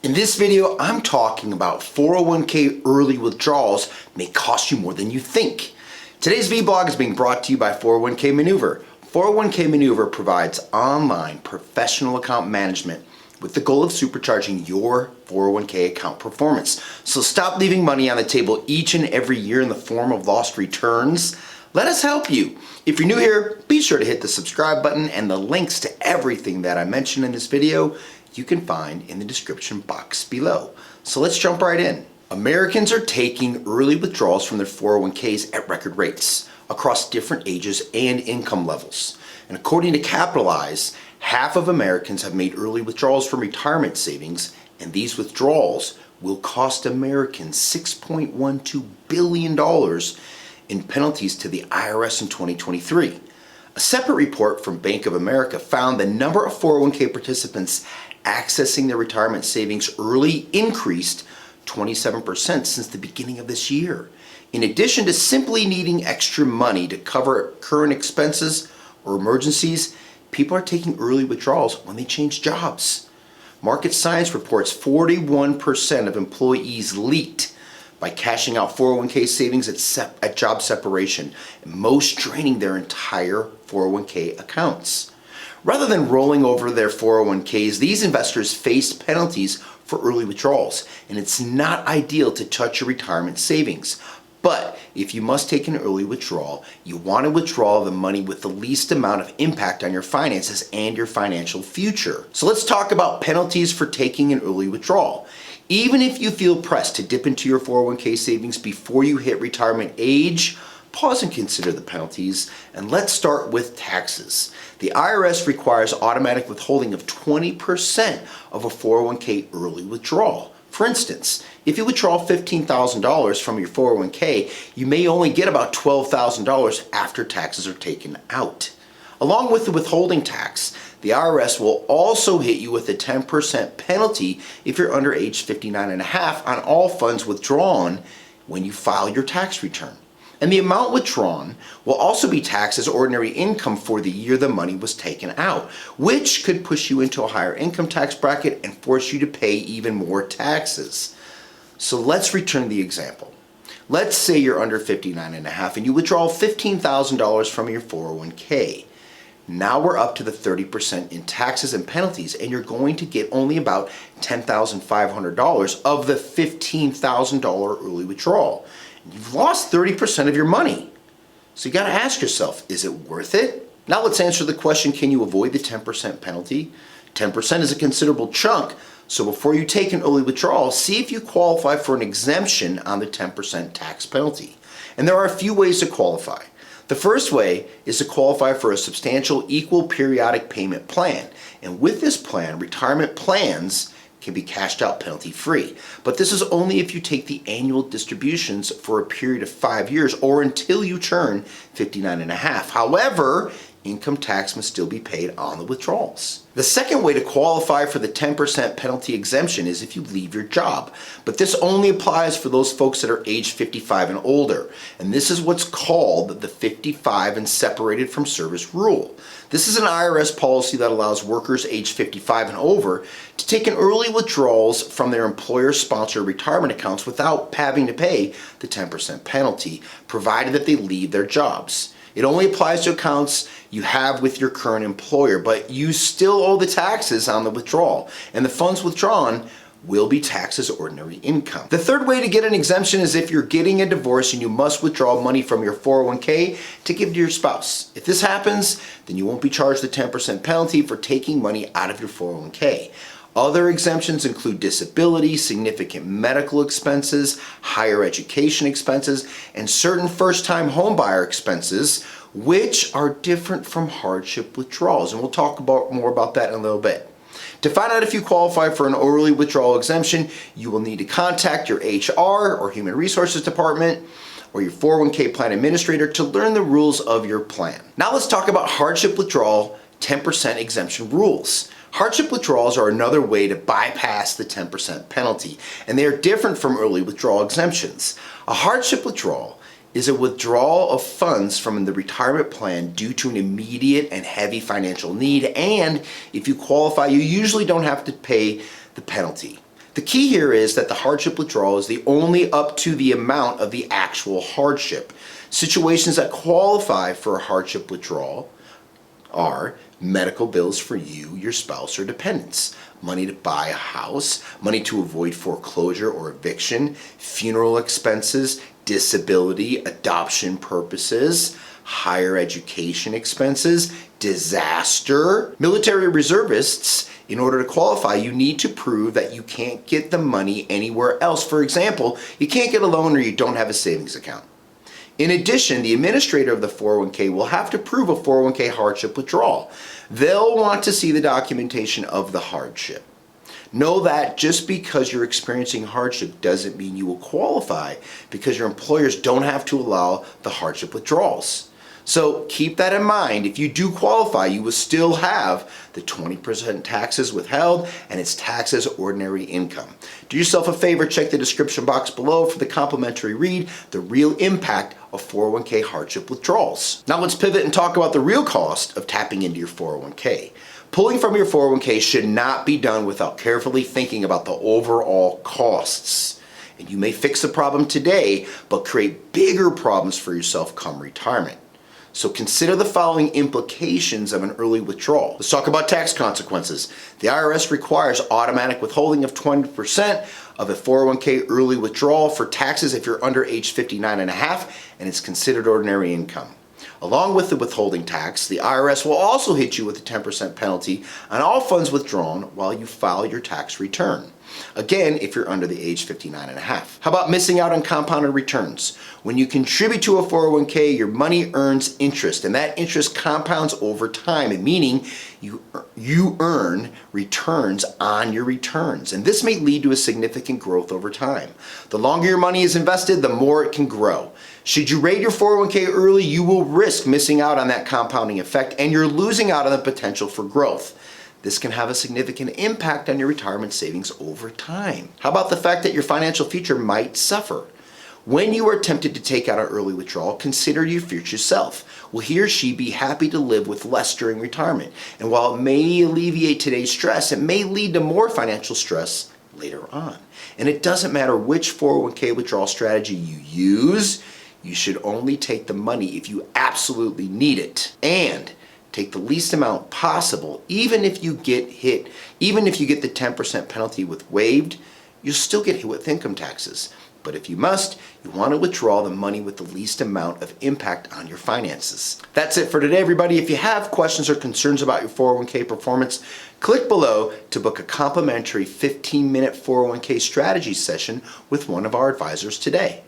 In this video, I'm talking about 401k early withdrawals may cost you more than you think. Today's vlog is being brought to you by 401k Maneuver. 401k Maneuver provides online professional account management with the goal of supercharging your 401k account performance. So stop leaving money on the table each and every year in the form of lost returns. Let us help you. If you're new here, be sure to hit the subscribe button, and the links to everything that I mentioned in this video you can find in the description box below. So let's jump right in. Americans are taking early withdrawals from their 401ks at record rates across different ages and income levels. And according to Capitalize, half of Americans have made early withdrawals from retirement savings, and these withdrawals will cost Americans $6.12 billion in penalties to the IRS in 2023. A separate report from Bank of America found the number of 401k participants accessing their retirement savings early increased 27% since the beginning of this year. In addition to simply needing extra money to cover current expenses or emergencies, people are taking early withdrawals when they change jobs. Market Science reports 41% of employees leaked by cashing out 401k savings at job separation, and most draining their entire 401k accounts. Rather than rolling over their 401ks, these investors faced penalties for early withdrawals, and it's not ideal to touch your retirement savings. But if you must take an early withdrawal, you want to withdraw the money with the least amount of impact on your finances and your financial future. So let's talk about penalties for taking an early withdrawal. Even if you feel pressed to dip into your 401k savings before you hit retirement age, pause and consider the penalties, and let's start with taxes. The IRS requires automatic withholding of 20% of a 401k early withdrawal. For instance, if you withdraw $15,000 from your 401k, you may only get about $12,000 after taxes are taken out. Along with the withholding tax, the IRS will also hit you with a 10% penalty if you're under age 59 and a half on all funds withdrawn when you file your tax return. And the amount withdrawn will also be taxed as ordinary income for the year the money was taken out, which could push you into a higher income tax bracket and force you to pay even more taxes. So let's return the example. Let's say you're under 59 and a half and you withdraw $15,000 from your 401k. Now we're up to the 30% in taxes and penalties, and you're going to get only about $10,500 of the $15,000 early withdrawal. You've lost 30% of your money. So you got to ask yourself, is it worth it? Now let's answer the question, can you avoid the 10% penalty? 10% is a considerable chunk, so before you take an early withdrawal, see if you qualify for an exemption on the 10% tax penalty. And there are a few ways to qualify. The first way is to qualify for a substantial equal periodic payment plan. And with this plan, retirement plans can be cashed out penalty free. But this is only if you take the annual distributions for a period of 5 years or until you turn 59 and a half. However, income tax must still be paid on the withdrawals. The second way to qualify for the 10% penalty exemption is if you leave your job. But this only applies for those folks that are age 55 and older. And this is what's called the 55 and separated from service rule. This is an IRS policy that allows workers age 55 and over to take an early withdrawals from their employer-sponsored retirement accounts without having to pay the 10% penalty, provided that they leave their jobs. It only applies to accounts you have with your current employer, but you still owe the taxes on the withdrawal, and the funds withdrawn will be taxed as ordinary income. The third way to get an exemption is if you're getting a divorce and you must withdraw money from your 401k to give to your spouse. If this happens, then you won't be charged the 10% penalty for taking money out of your 401k. Other exemptions include disability, significant medical expenses, higher education expenses, and certain first-time homebuyer expenses, which are different from hardship withdrawals. And we'll talk more about that in a little bit. To find out if you qualify for an early withdrawal exemption, you will need to contact your HR or Human Resources Department or your 401k plan administrator to learn the rules of your plan. Now let's talk about hardship withdrawal 10% exemption rules. Hardship withdrawals are another way to bypass the 10% penalty, and they are different from early withdrawal exemptions. A hardship withdrawal is a withdrawal of funds from the retirement plan due to an immediate and heavy financial need, and if you qualify, you usually don't have to pay the penalty. The key here is that the hardship withdrawal is the only up to the amount of the actual hardship. Situations that qualify for a hardship withdrawal are medical bills for you, your spouse, or dependents, money to buy a house, money to avoid foreclosure or eviction, funeral expenses, disability, adoption purposes, higher education expenses, disaster. Military reservists, in order to qualify, you need to prove that you can't get the money anywhere else. For example, you can't get a loan or you don't have a savings account. In addition, the administrator of the 401k will have to prove a 401k hardship withdrawal. They'll want to see the documentation of the hardship. Know that just because you're experiencing hardship doesn't mean you will qualify, because your employers don't have to allow the hardship withdrawals. So keep that in mind. If you do qualify, you will still have the 20% taxes withheld, and it's taxed as ordinary income. Do yourself a favor, check the description box below for the complimentary read, The Real Impact of 401k Hardship Withdrawals. Now let's pivot and talk about the real cost of tapping into your 401k. Pulling from your 401k should not be done without carefully thinking about the overall costs. And you may fix the problem today, but create bigger problems for yourself come retirement. So consider the following implications of an early withdrawal. Let's talk about tax consequences. The IRS requires automatic withholding of 20% of a 401k early withdrawal for taxes if you're under age 59 and a half and it's considered ordinary income. Along with the withholding tax, the IRS will also hit you with a 10% penalty on all funds withdrawn while you file your tax return. Again, if you're under the age 59 and a half. How about missing out on compounded returns? When you contribute to a 401k, your money earns interest, and that interest compounds over time, meaning you earn returns on your returns. And this may lead to a significant growth over time. The longer your money is invested, the more it can grow. Should you raid your 401k early, you will risk missing out on that compounding effect, and you're losing out on the potential for growth. This can have a significant impact on your retirement savings over time. How about the fact that your financial future might suffer? When you are tempted to take out an early withdrawal, consider your future self. Will he or she be happy to live with less during retirement? And while it may alleviate today's stress, it may lead to more financial stress later on. And it doesn't matter which 401k withdrawal strategy you use, you should only take the money if you absolutely need it. And take the least amount possible. Even if you get the 10% penalty waived, you'll still get hit with income taxes. But if you must, you want to withdraw the money with the least amount of impact on your finances. That's it for today, everybody. If you have questions or concerns about your 401k performance, click below to book a complimentary 15-minute 401k strategy session with one of our advisors today.